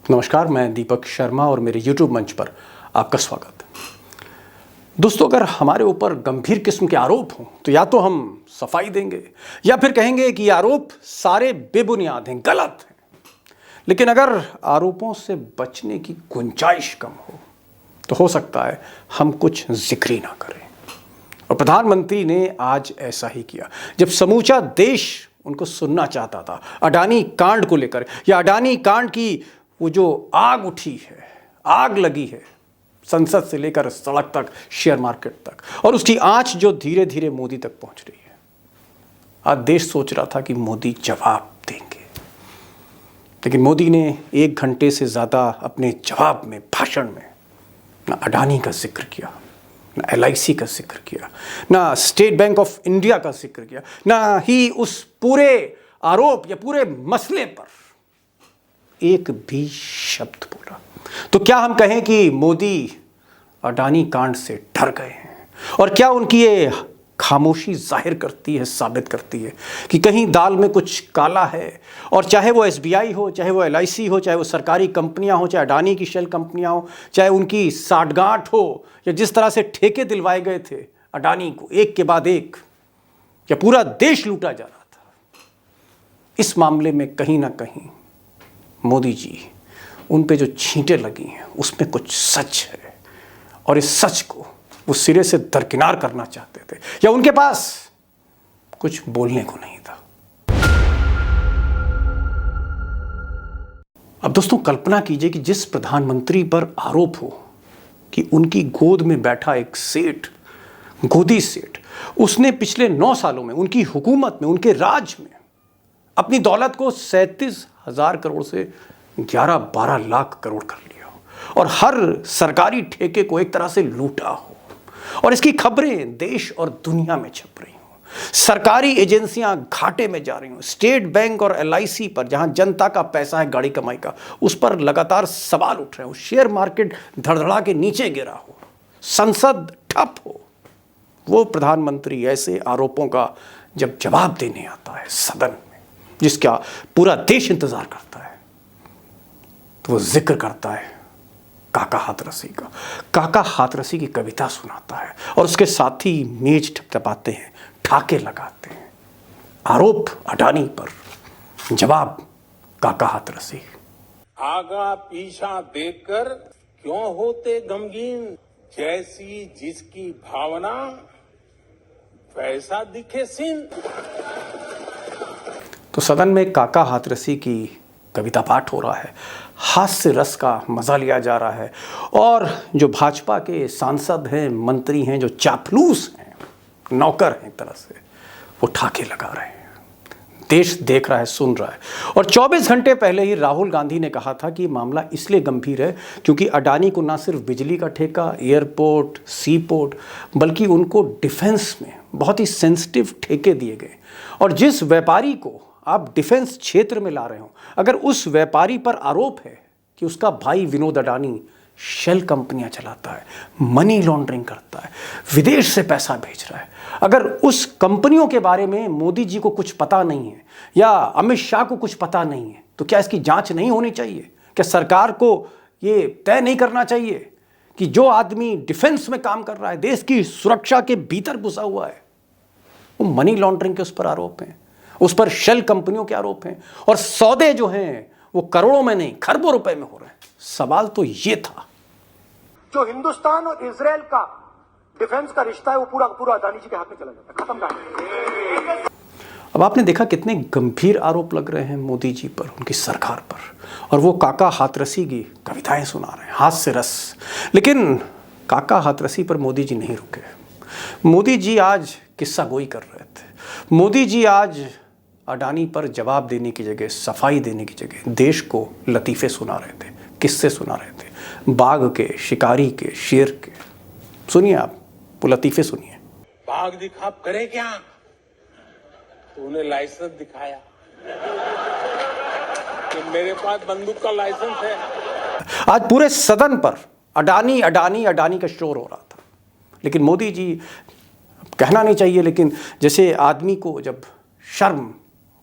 नमस्कार, मैं दीपक शर्मा और मेरे YouTube मंच पर आपका स्वागत है। दोस्तों, अगर हमारे ऊपर गंभीर किस्म के आरोप हों तो या तो हम सफाई देंगे या फिर कहेंगे कि आरोप सारे बेबुनियाद हैं, गलत हैं। लेकिन अगर आरोपों से बचने की गुंजाइश कम हो तो हो सकता है हम कुछ जिक्र ही ना करें। और प्रधानमंत्री ने आज ऐसा ही किया जब समूचा देश उनको सुनना चाहता था अडानी कांड को लेकर, या अडानी कांड की वो जो आग उठी है, आग लगी है संसद से लेकर सड़क तक, शेयर मार्केट तक, और उसकी आंच जो धीरे धीरे मोदी तक पहुंच रही है। आज देश सोच रहा था कि मोदी जवाब देंगे, लेकिन मोदी ने 1 घंटे से ज़्यादा अपने जवाब में, भाषण में, ना अडानी का जिक्र किया, ना LIC का जिक्र किया, ना स्टेट बैंक ऑफ इंडिया का जिक्र किया, ना ही उस पूरे आरोप या पूरे मसले पर एक भी शब्द बोला। तो क्या हम कहें कि मोदी अडानी कांड से डर गए हैं? और क्या उनकी ये खामोशी जाहिर करती है, साबित करती है कि कहीं दाल में कुछ काला है? और चाहे वो SBI हो, चाहे वो LIC हो, चाहे वो सरकारी कंपनियां हो, चाहे अडानी की शेल कंपनियां हो, चाहे उनकी साठगांठ हो, या जिस तरह से ठेके दिलवाए गए थे अडानी को एक के बाद एक, या पूरा देश लूटा जा रहा था, इस मामले में कहीं ना कहीं मोदी जी, उन पे जो छींटे लगी हैं उसमें कुछ सच है, और इस सच को वो सिरे से दरकिनार करना चाहते थे, या उनके पास कुछ बोलने को नहीं था। अब दोस्तों, कल्पना कीजिए कि जिस प्रधानमंत्री पर आरोप हो कि उनकी गोद में बैठा एक सेठ, गोदी सेठ, उसने पिछले 9 सालों में, उनकी हुकूमत में, उनके राज में अपनी दौलत को 37,000 करोड़ से 11-12 लाख करोड़ कर लिया हो, और हर सरकारी ठेके को एक तरह से लूटा हो, और इसकी खबरें देश और दुनिया में छप रही हो। सरकारी एजेंसियां घाटे में जा रही हो। स्टेट बैंक और LIC पर, जहां जनता का पैसा है, गाड़ी कमाई का, उस पर लगातार सवाल उठ रहे हो। शेयर मार्केट धड़धड़ा के नीचे गिरा हो, संसद ठप हो। वो प्रधानमंत्री ऐसे आरोपों का जब जवाब देने आता है सदन में, जिसका पूरा देश इंतजार करता है, तो वो जिक्र करता है काका हाथरसी का। काका हाथरसी की कविता सुनाता है, और उसके साथ ही मेज ठपठपाते हैं, ठाके लगाते हैं। आरोप अडानी पर, जवाब काका हाथरसी। आगा पीछा देखकर क्यों होते गमगीन, जैसी जिसकी भावना वैसा दिखे सीन। तो सदन में काका हाथरसी की कविता पाठ हो रहा है, हास्य रस का मजा लिया जा रहा है, और जो भाजपा के सांसद हैं, मंत्री हैं, जो चापलूस हैं, नौकर हैं एक तरह से, वो ठाके लगा रहे हैं। देश देख रहा है, सुन रहा है। और 24 घंटे पहले ही राहुल गांधी ने कहा था कि मामला इसलिए गंभीर है क्योंकि अडानी को ना सिर्फ बिजली का ठेका, एयरपोर्ट, सी पोर्ट, बल्कि उनको डिफेंस में बहुत ही सेंसिटिव ठेके दिए गए। और जिस व्यापारी को आप डिफेंस क्षेत्र में ला रहे हो, अगर उस व्यापारी पर आरोप है कि उसका भाई विनोद अडानी शेल कंपनियां चलाता है, मनी लॉन्ड्रिंग करता है, विदेश से पैसा भेज रहा है, अगर उस कंपनियों के बारे में मोदी जी को कुछ पता नहीं है या अमित शाह को कुछ पता नहीं है, तो क्या इसकी जांच नहीं होनी चाहिए? क्या सरकार को ये तय नहीं करना चाहिए कि जो आदमी डिफेंस में काम कर रहा है, देश की सुरक्षा के भीतर घुसा हुआ है, वो मनी लॉन्ड्रिंग के उस पर आरोप हैं, उस पर शेल कंपनियों के आरोप हैं, और सौदे जो हैं वो करोड़ों में नहीं, खरबों रुपए में हो रहे हैं। सवाल तो ये था, जो हिंदुस्तान और इजराइल का डिफेंस का रिश्ता है, वो पूरा पूरा अडानी जी के हाथ में चला जाता है, खत्म कहानी। अब आपने देखा कितने गंभीर आरोप लग रहे हैं मोदी जी पर, उनकी सरकार पर, और वो काका हाथरसी की कविताएं सुना रहे हैं, हास्य रस। लेकिन काका हाथरसी पर मोदी जी नहीं रुके। मोदी जी आज किस्सा गोई कर रहे थे। मोदी जी आज अडानी पर जवाब देने की जगह, सफाई देने की जगह देश को लतीफ़े सुना रहे थे, किस्से सुना रहे थे, बाघ के, शिकारी के, शेर के। सुनिए आप वो लतीफ़े सुनिए। बाघ दिखा करे क्या, तूने लाइसेंस दिखाया कि मेरे पास बंदूक का लाइसेंस है। आज पूरे सदन पर अडानी अडानी अडानी का शोर हो रहा था, लेकिन मोदी जी, कहना नहीं चाहिए, लेकिन जैसे आदमी को जब शर्म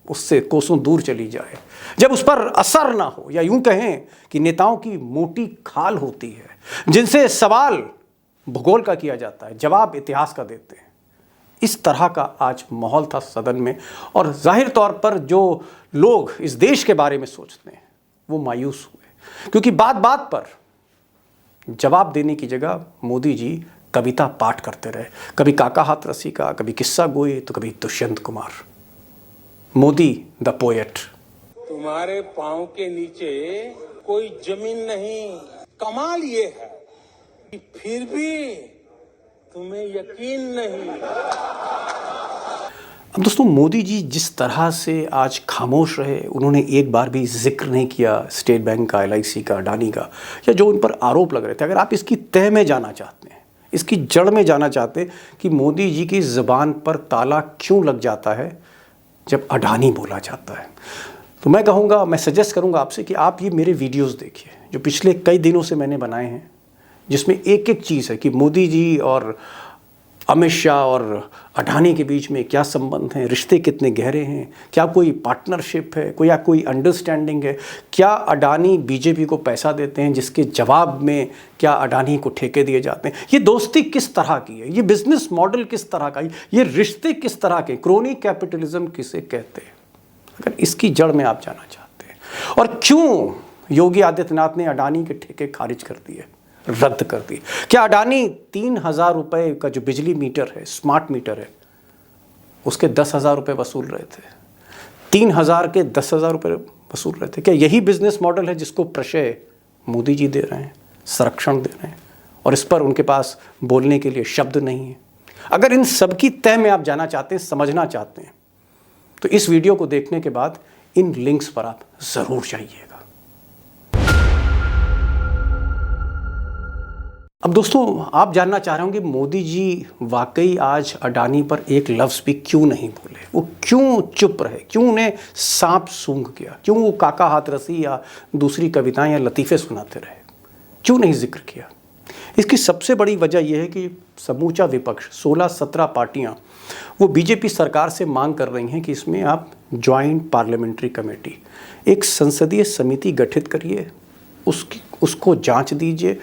उससे कोसों दूर चली जाए, जब उस पर असर ना हो, या यूं कहें कि नेताओं की मोटी खाल होती है जिनसे सवाल भूगोल का किया जाता है, जवाब इतिहास का देते हैं। इस तरह का आज माहौल था सदन में, और जाहिर तौर पर जो लोग इस देश के बारे में सोचते हैं वो मायूस हुए, क्योंकि बात बात पर जवाब देने की जगह मोदी जी कविता पाठ करते रहे। कभी काका हाथरसी का, कभी किस्सा गोई, तो कभी दुष्यंत कुमार। Modi the poet. तुम्हारे पांव के नीचे कोई जमीन नहीं। कमाल ये है कि फिर भी तुम्हें यकीन नहीं। अब दोस्तों, मोदी जी जिस तरह से आज खामोश रहे, उन्होंने एक बार भी जिक्र नहीं किया स्टेट बैंक का, LIC का, अडानी का, या जो उन पर आरोप लग रहे थे। अगर आप इसकी तह में जाना चाहते हैं, इसकी जड़ में जाना चाहते हैं कि मोदी जी की ज़बान पर ताला क्यों लग जाता है जब अडानी बोला जाता है, तो मैं कहूँगा, मैं सजेस्ट करूँगा आपसे कि आप ये मेरे वीडियोज़ देखिए जो पिछले कई दिनों से मैंने बनाए हैं, जिसमें एक एक चीज़ है कि मोदी जी और अमित शाह और अडानी के बीच में क्या संबंध हैं, रिश्ते कितने गहरे हैं, क्या कोई पार्टनरशिप है, या कोई अंडरस्टैंडिंग है, क्या अडानी बीजेपी को पैसा देते हैं जिसके जवाब में क्या अडानी को ठेके दिए जाते हैं, ये दोस्ती किस तरह की है, ये बिजनेस मॉडल किस तरह का है, ये रिश्ते किस तरह के, क्रोनी कैपिटलिज्म किसे कहते हैं। अगर इसकी जड़ में आप जाना चाहते हैं, और क्यों योगी आदित्यनाथ ने अडानी के ठेके खारिज कर दिए, रद्द कर दी। क्या अडानी 3,000 रुपये का जो बिजली मीटर है, स्मार्ट मीटर है, उसके 10,000 रुपये वसूल रहे थे, 3,000 के 10,000 रुपये वसूल रहे थे? क्या यही बिजनेस मॉडल है जिसको प्रशय मोदी जी दे रहे हैं, संरक्षण दे रहे हैं, और इस पर उनके पास बोलने के लिए शब्द नहीं है? अगर इन सब की तह में आप जाना चाहते हैं, समझना चाहते हैं, तो इस वीडियो को देखने के बाद इन लिंक्स पर आप ज़रूर जाइएगा। अब दोस्तों, आप जानना चाह रहे होंगे मोदी जी वाकई आज अडानी पर एक लफ्ज़ भी क्यों नहीं बोले, वो क्यों चुप रहे, क्यों उन्हें सांप सूंघ गया, क्यों वो काका हाथरसी या दूसरी कविताएं या लतीफ़े सुनाते रहे, क्यों नहीं जिक्र किया? इसकी सबसे बड़ी वजह यह है कि समूचा विपक्ष, 16-17 पार्टियां, वो बीजेपी सरकार से मांग कर रही हैं कि इसमें आप जॉइंट पार्लियामेंट्री कमेटी, एक संसदीय समिति गठित करिए, उसको जांच दीजिए,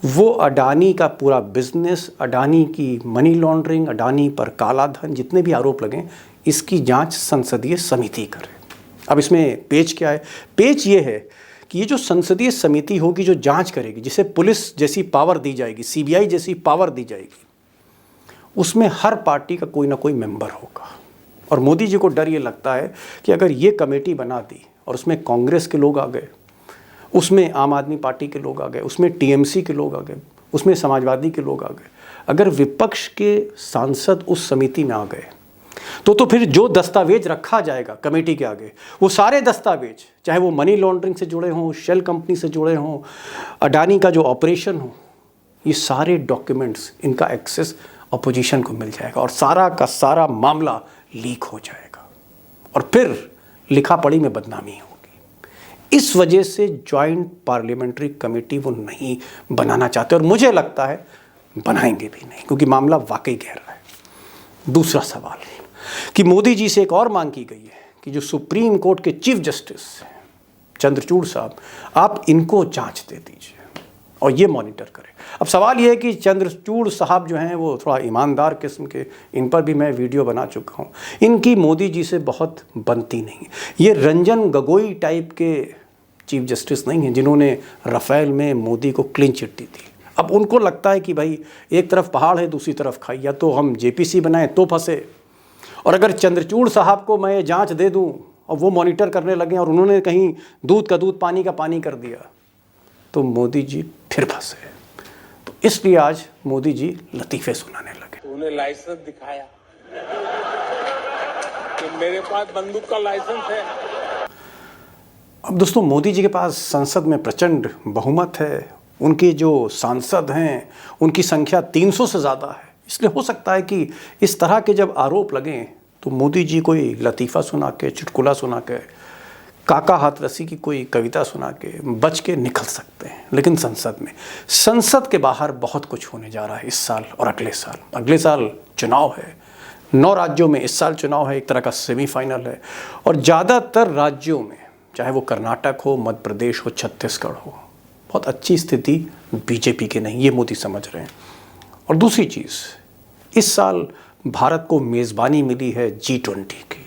वो अडानी का पूरा बिजनेस, अडानी की मनी लॉन्ड्रिंग, अडानी पर काला धन, जितने भी आरोप लगें, इसकी जांच संसदीय समिति करे। अब इसमें पेच क्या है? पेच ये है कि ये जो संसदीय समिति होगी, जो जांच करेगी, जिसे पुलिस जैसी पावर दी जाएगी, CBI जैसी पावर दी जाएगी, उसमें हर पार्टी का कोई ना कोई मेंबर होगा। और मोदी जी को डर ये लगता है कि अगर ये कमेटी बना दी और उसमें कांग्रेस के लोग आ गए, उसमें आम आदमी पार्टी के लोग आ गए, उसमें TMC के लोग आ गए, उसमें समाजवादी के लोग आ गए, अगर विपक्ष के सांसद उस समिति में आ गए, तो फिर जो दस्तावेज रखा जाएगा कमेटी के आगे, वो सारे दस्तावेज, चाहे वो मनी लॉन्ड्रिंग से जुड़े हों, शेल कंपनी से जुड़े हों, अडानी का जो ऑपरेशन हो, ये सारे डॉक्यूमेंट्स, इनका एक्सेस अपोजिशन को मिल जाएगा और सारा का सारा मामला लीक हो जाएगा, और फिर लिखा पढ़ी में बदनामी होगी। इस वजह से जॉइंट पार्लियामेंट्री कमेटी वो नहीं बनाना चाहते, और मुझे लगता है बनाएंगे भी नहीं, क्योंकि मामला वाकई गहरा है। दूसरा सवाल कि मोदी जी से एक और मांग की गई है कि जो सुप्रीम कोर्ट के चीफ जस्टिस चंद्रचूड़ साहब, आप इनको जांच दे दीजिए और ये मॉनिटर करें। अब सवाल ये है कि चंद्रचूड़ साहब जो हैं वो थोड़ा ईमानदार किस्म के, इन पर भी मैं वीडियो बना चुका हूँ, इनकी मोदी जी से बहुत बनती नहीं। ये रंजन गोगोई टाइप के चीफ जस्टिस नहीं हैं जिन्होंने राफेल में मोदी को क्लीन चिट दी थी। अब उनको लगता है कि भाई एक तरफ पहाड़ है, दूसरी तरफ खाई, या तो हम JPC बनाएं तो फंसे, और अगर चंद्रचूड़ साहब को मैं जांच दे दूं और वो मॉनिटर करने लगे और उन्होंने कहीं दूध का दूध पानी का पानी कर दिया, तो मोदी जी फिर फंसे। तो इसलिए आज मोदी जी लतीफ़े सुनाने लगे। तो उन्हें लाइसेंस दिखाया कि मेरे पास बंदूक का लाइसेंस है। अब दोस्तों, मोदी जी के पास संसद में प्रचंड बहुमत है, उनके जो सांसद हैं उनकी संख्या 300 से ज़्यादा है, इसलिए हो सकता है कि इस तरह के जब आरोप लगें तो मोदी जी कोई लतीफ़ा सुना के, चुटकुला सुना के, काका हाथरसी की कोई कविता सुना के बच के निकल सकते हैं। लेकिन संसद के बाहर बहुत कुछ होने जा रहा है इस साल और अगले साल। अगले साल चुनाव है, 9 राज्यों में इस साल चुनाव है, एक तरह का सेमीफाइनल है। और ज़्यादातर राज्यों में, चाहे वो कर्नाटक हो, मध्य प्रदेश हो, छत्तीसगढ़ हो, बहुत अच्छी स्थिति बीजेपी की नहीं, ये मोदी समझ रहे हैं। और दूसरी चीज़, इस साल भारत को मेज़बानी मिली है G20 की,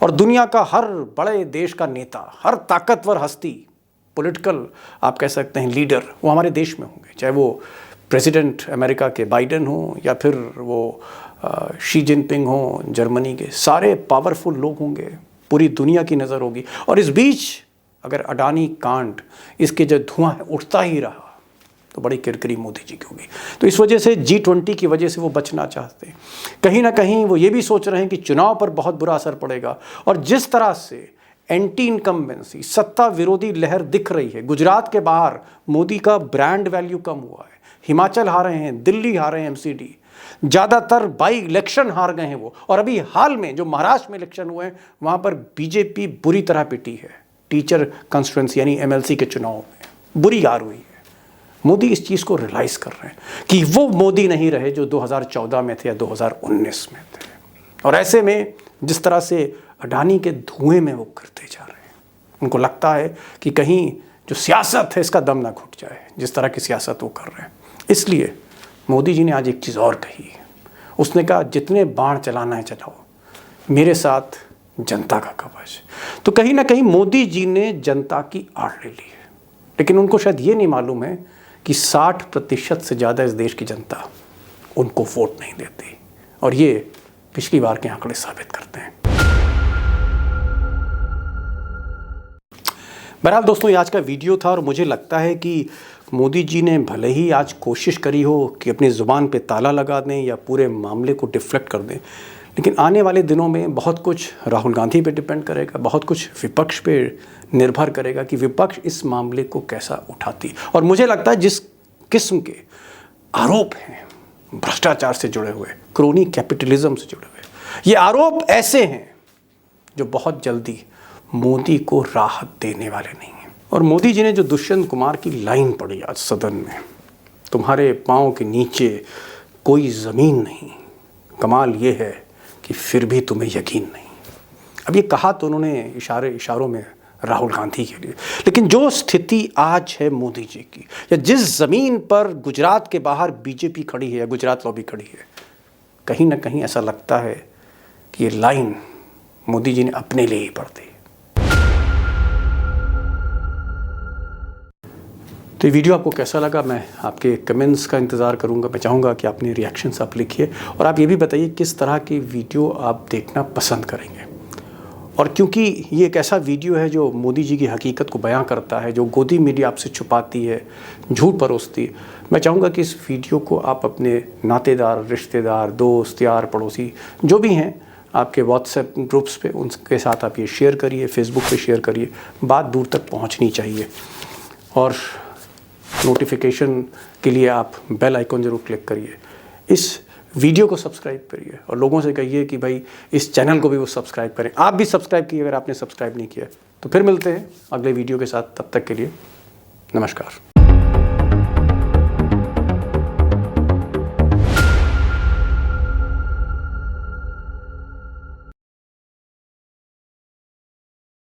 और दुनिया का हर बड़े देश का नेता, हर ताकतवर हस्ती, पॉलिटिकल आप कह सकते हैं लीडर, वो हमारे देश में होंगे। चाहे वो प्रेसिडेंट अमेरिका के बाइडेन हो या फिर वो शी जिनपिंग हो जर्मनी के, सारे पावरफुल लोग होंगे, पूरी दुनिया की नज़र होगी। और इस बीच अगर अडानी कांड, इसके जो धुआं है उठता ही रहा तो बड़ी किरकिरी मोदी जी की होगी। तो इस वजह से G20 की वजह से वो बचना चाहते हैं। कहीं ना कहीं वो ये भी सोच रहे हैं कि चुनाव पर बहुत बुरा असर पड़ेगा। और जिस तरह से एंटी इनकम्बेंसी, सत्ता विरोधी लहर दिख रही है, गुजरात के बाहर मोदी का ब्रांड वैल्यू कम हुआ है, हिमाचल हारे हैं, दिल्ली हारे हैं MCD, ज़्यादातर बाई इलेक्शन हार गए हैं वो। और अभी हाल में जो महाराष्ट्र में इलेक्शन हुए हैं वहाँ पर बीजेपी बुरी तरह पिटी है, टीचर कंस्टिट्यूंसी यानी MLC के चुनाव में बुरी हार हुई है। मोदी इस चीज़ को रियलाइज़ कर रहे हैं कि वो मोदी नहीं रहे जो 2014 में थे या 2019 में थे। और ऐसे में जिस तरह से अडानी के धुएं में वो गिरते जा रहे हैं, उनको लगता है कि कहीं जो सियासत है इसका दम ना घुट जाए, जिस तरह की सियासत वो कर रहे हैं। इसलिए मोदी जी ने आज एक चीज़ और कही है। उसने कहा जितने बाण चलाना है चलाओ, मेरे साथ जनता का कवच। तो कहीं ना कहीं मोदी जी ने जनता की आड़ ले ली है, लेकिन उनको शायद ये नहीं मालूम है कि 60% से ज़्यादा इस देश की जनता उनको वोट नहीं देती। और ये पिछली बार के आंकड़े साबित करते हैं। बहरहाल दोस्तों, ये आज का वीडियो था और मुझे लगता है कि मोदी जी ने भले ही आज कोशिश करी हो कि अपनी ज़ुबान पे ताला लगा दें या पूरे मामले को डिफ्लेक्ट कर दें, लेकिन आने वाले दिनों में बहुत कुछ राहुल गांधी पे डिपेंड करेगा, बहुत कुछ विपक्ष पे निर्भर करेगा कि विपक्ष इस मामले को कैसा उठाती। और मुझे लगता है जिस किस्म के आरोप हैं भ्रष्टाचार से जुड़े हुए, क्रोनी कैपिटलिज्म से जुड़े हुए, ये आरोप ऐसे हैं जो बहुत जल्दी मोदी को राहत देने वाले नहीं हैं। और मोदी जी ने जो दुष्यंत कुमार की लाइन पढ़ी आज सदन में, तुम्हारे पाँव के नीचे कोई ज़मीन नहीं, कमाल ये है कि फिर भी तुम्हें यकीन नहीं। अब ये कहा तो उन्होंने इशारों में राहुल गांधी के लिए, लेकिन जो स्थिति आज है मोदी जी की, या जिस ज़मीन पर गुजरात के बाहर बीजेपी खड़ी है या गुजरात लॉबी खड़ी है, कहीं ना कहीं ऐसा लगता है कि ये लाइन मोदी जी ने अपने लिए ही पढ़ दी। तो ये वीडियो आपको कैसा लगा, मैं आपके कमेंट्स का इंतज़ार करूंगा। मैं चाहूँगा कि अपने रिएक्शंस आप लिखिए और आप ये भी बताइए किस तरह की वीडियो आप देखना पसंद करेंगे। और क्योंकि ये एक ऐसा वीडियो है जो मोदी जी की हकीकत को बयां करता है, जो गोदी मीडिया आपसे छुपाती है, झूठ परोसती है, मैं चाहूँगा कि इस वीडियो को आप अपने नातेदार, रिश्तेदार, दोस्त, यार, पड़ोसी जो भी हैं आपके व्हाट्सएप ग्रुप्स पे, उनके साथ आप ये शेयर करिए, फेसबुक पे शेयर करिए। बात दूर तक पहुँचनी चाहिए। और नोटिफिकेशन के लिए आप बेल आइकॉन ज़रूर क्लिक करिए, इस वीडियो को सब्सक्राइब करिए और लोगों से कहिए कि भाई इस चैनल को भी वो सब्सक्राइब करें। आप भी सब्सक्राइब कीजिए अगर आपने सब्सक्राइब नहीं किया। तो फिर मिलते हैं अगले वीडियो के साथ, तब तक के लिए नमस्कार।